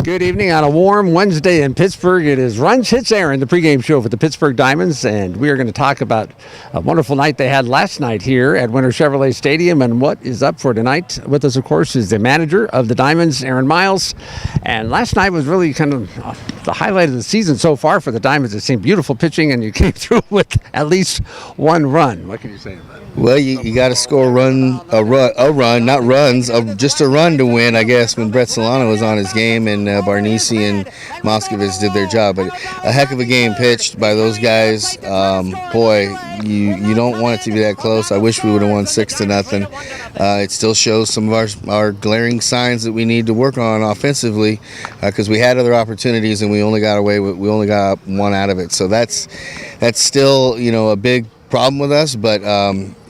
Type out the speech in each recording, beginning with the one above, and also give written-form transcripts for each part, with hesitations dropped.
Good evening on a warm Wednesday in Pittsburgh. It is Runs Hits Aaron, the pregame show for the Pittsburgh Diamonds, and we are going to talk about a wonderful night they had last night here at Winter Chevrolet Stadium and what is up for tonight. With us, of course, is the manager of the Diamonds, Aaron Miles, and last night was really kind of the highlight of the season so far for the Diamonds. It seemed beautiful pitching, and you came through with at least one run. What can you say about it? Well, you got to score a run, not runs, just a run to win, I guess, when Brett Solano was on his game and Barnesi and Moscovitz did their job. But a heck of a game pitched by those guys. Boy, you don't want it to be that close. I wish we would have won 6-0. It still shows some of our glaring signs that we need to work on offensively because we had other opportunities and we only got one out of it. So that's still, a big problem with us, but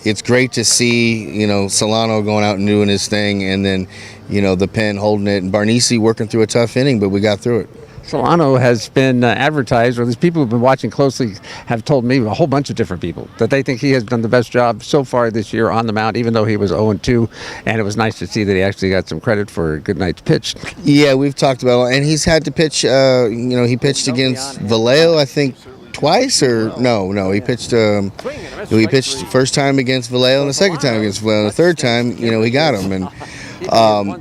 it's great to see, Solano going out and doing his thing, and then, the pen holding it, and Barnesi working through a tough inning, but we got through it. Solano has been advertised, or at least people who've been watching closely have told me, a whole bunch of different people, that they think he has done the best job so far this year on the mound, even though he was 0-2, and it was nice to see that he actually got some credit for a good night's pitch. Yeah, we've talked about it, and he's had to pitch, he pitched against Vallejo, I think, twice, or no, he pitched first time against Vallejo and the second time against Vallejo, and the third time, he got him, and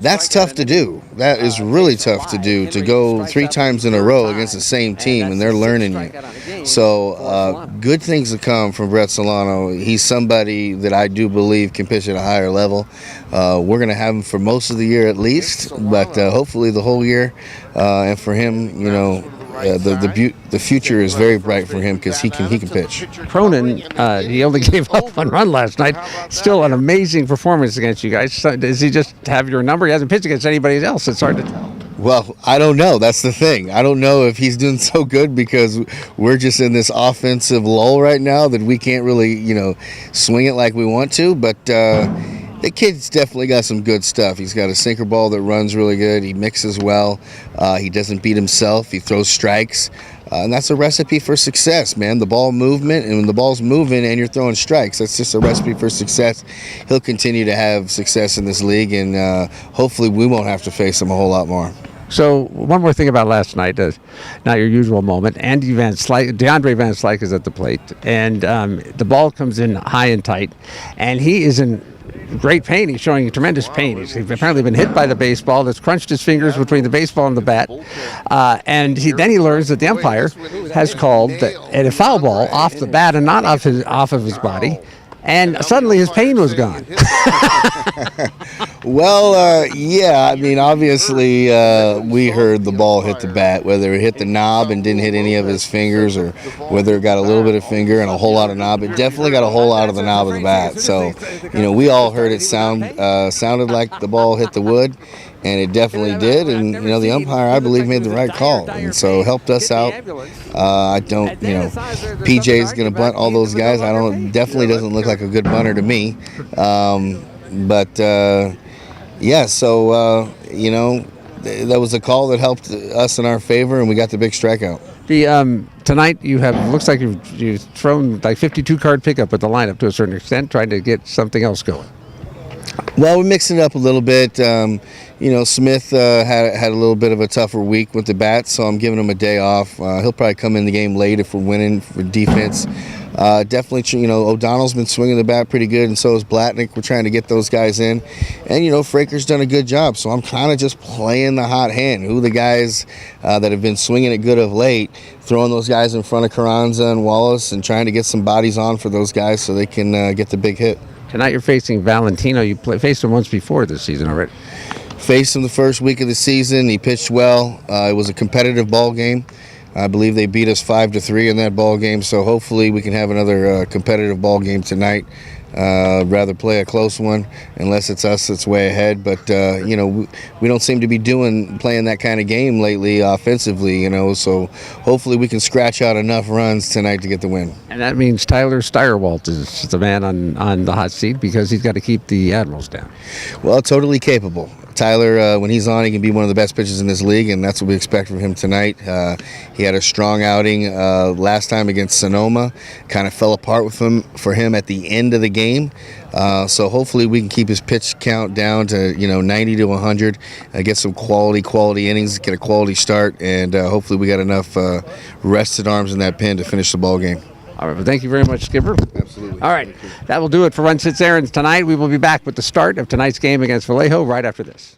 that's tough to do. That is really tough to do, to go 3 times in a row against the same team, and they're learning you. So good things to come from Brett Solano. He's somebody that I do believe can pitch at a higher level. We're going to have him for most of the year at least, but hopefully the whole year, and for him, the future is very bright for him because he can pitch. Cronin, he only gave up 1 run last night. Still an amazing performance against you guys. So does he just have your number? He hasn't pitched against anybody else. It's hard to tell. Well, I don't know. That's the thing. I don't know if he's doing so good because we're just in this offensive lull right now that we can't really, swing it like we want to. But the kid's definitely got some good stuff. He's got a sinker ball that runs really good. He mixes well. He doesn't beat himself. He throws strikes. And that's a recipe for success, man. The ball movement, and when the ball's moving and you're throwing strikes, that's just a recipe for success. He'll continue to have success in this league, and hopefully we won't have to face him a whole lot more. So one more thing about last night, not your usual moment. DeAndre Van Slyke is at the plate, and the ball comes in high and tight, and he is in great pain. He's showing tremendous pain. He's apparently been hit by the baseball that's crunched his fingers between the baseball and the bat. And then he learns that the umpire has called a foul ball off the bat and not off of his body. And suddenly his pain was gone. Well, yeah, I mean, obviously we heard the ball hit the bat, whether it hit the knob and didn't hit any of his fingers or whether it got a little bit of finger and a whole lot of knob. It definitely got a whole lot of the knob of the bat. So, we all heard it sounded like the ball hit the wood, and it definitely did. And, the umpire, I believe, made the right call, and so helped us out. I don't, PJ's going to bunt all those guys. Definitely doesn't look like a good bunter to me. Yeah, so, that was a call that helped us in our favor, and we got the big strikeout. Tonight looks like you've thrown like 52 card pickup with the lineup to a certain extent, trying to get something else going. Well, we're mixing it up a little bit. Smith had a little bit of a tougher week with the bat, so I'm giving him a day off. He'll probably come in the game late if we're winning for defense. Definitely, O'Donnell's been swinging the bat pretty good, and so is Blatnick. We're trying to get those guys in. And, Fraker's done a good job, so I'm kind of just playing the hot hand. Who the guys that have been swinging it good of late, throwing those guys in front of Carranza and Wallace and trying to get some bodies on for those guys so they can get the big hit. Tonight you're facing Valentino. You faced him once before this season already. Faced him the first week of the season. He pitched well. It was a competitive ball game. I believe they beat us 5-3 in that ball game, so hopefully we can have another competitive ball game tonight. Rather play a close one, unless it's us that's way ahead. But we don't seem to be playing that kind of game lately offensively. So hopefully we can scratch out enough runs tonight to get the win. And that means Tyler Steyerwalt is the man on the hot seat because he's got to keep the Admirals down. Well, totally capable. Tyler, when he's on, he can be one of the best pitchers in this league, and that's what we expect from him tonight. He had a strong outing last time against Sonoma. Kind of fell apart for him at the end of the game. So hopefully we can keep his pitch count down to 90 to 100, get some quality innings, get a quality start, and hopefully we got enough rested arms in that pen to finish the ball game. All right, well, thank you very much, Skipper. Absolutely. All right, that will do it for Run Sits Errands tonight. We will be back with the start of tonight's game against Vallejo right after this.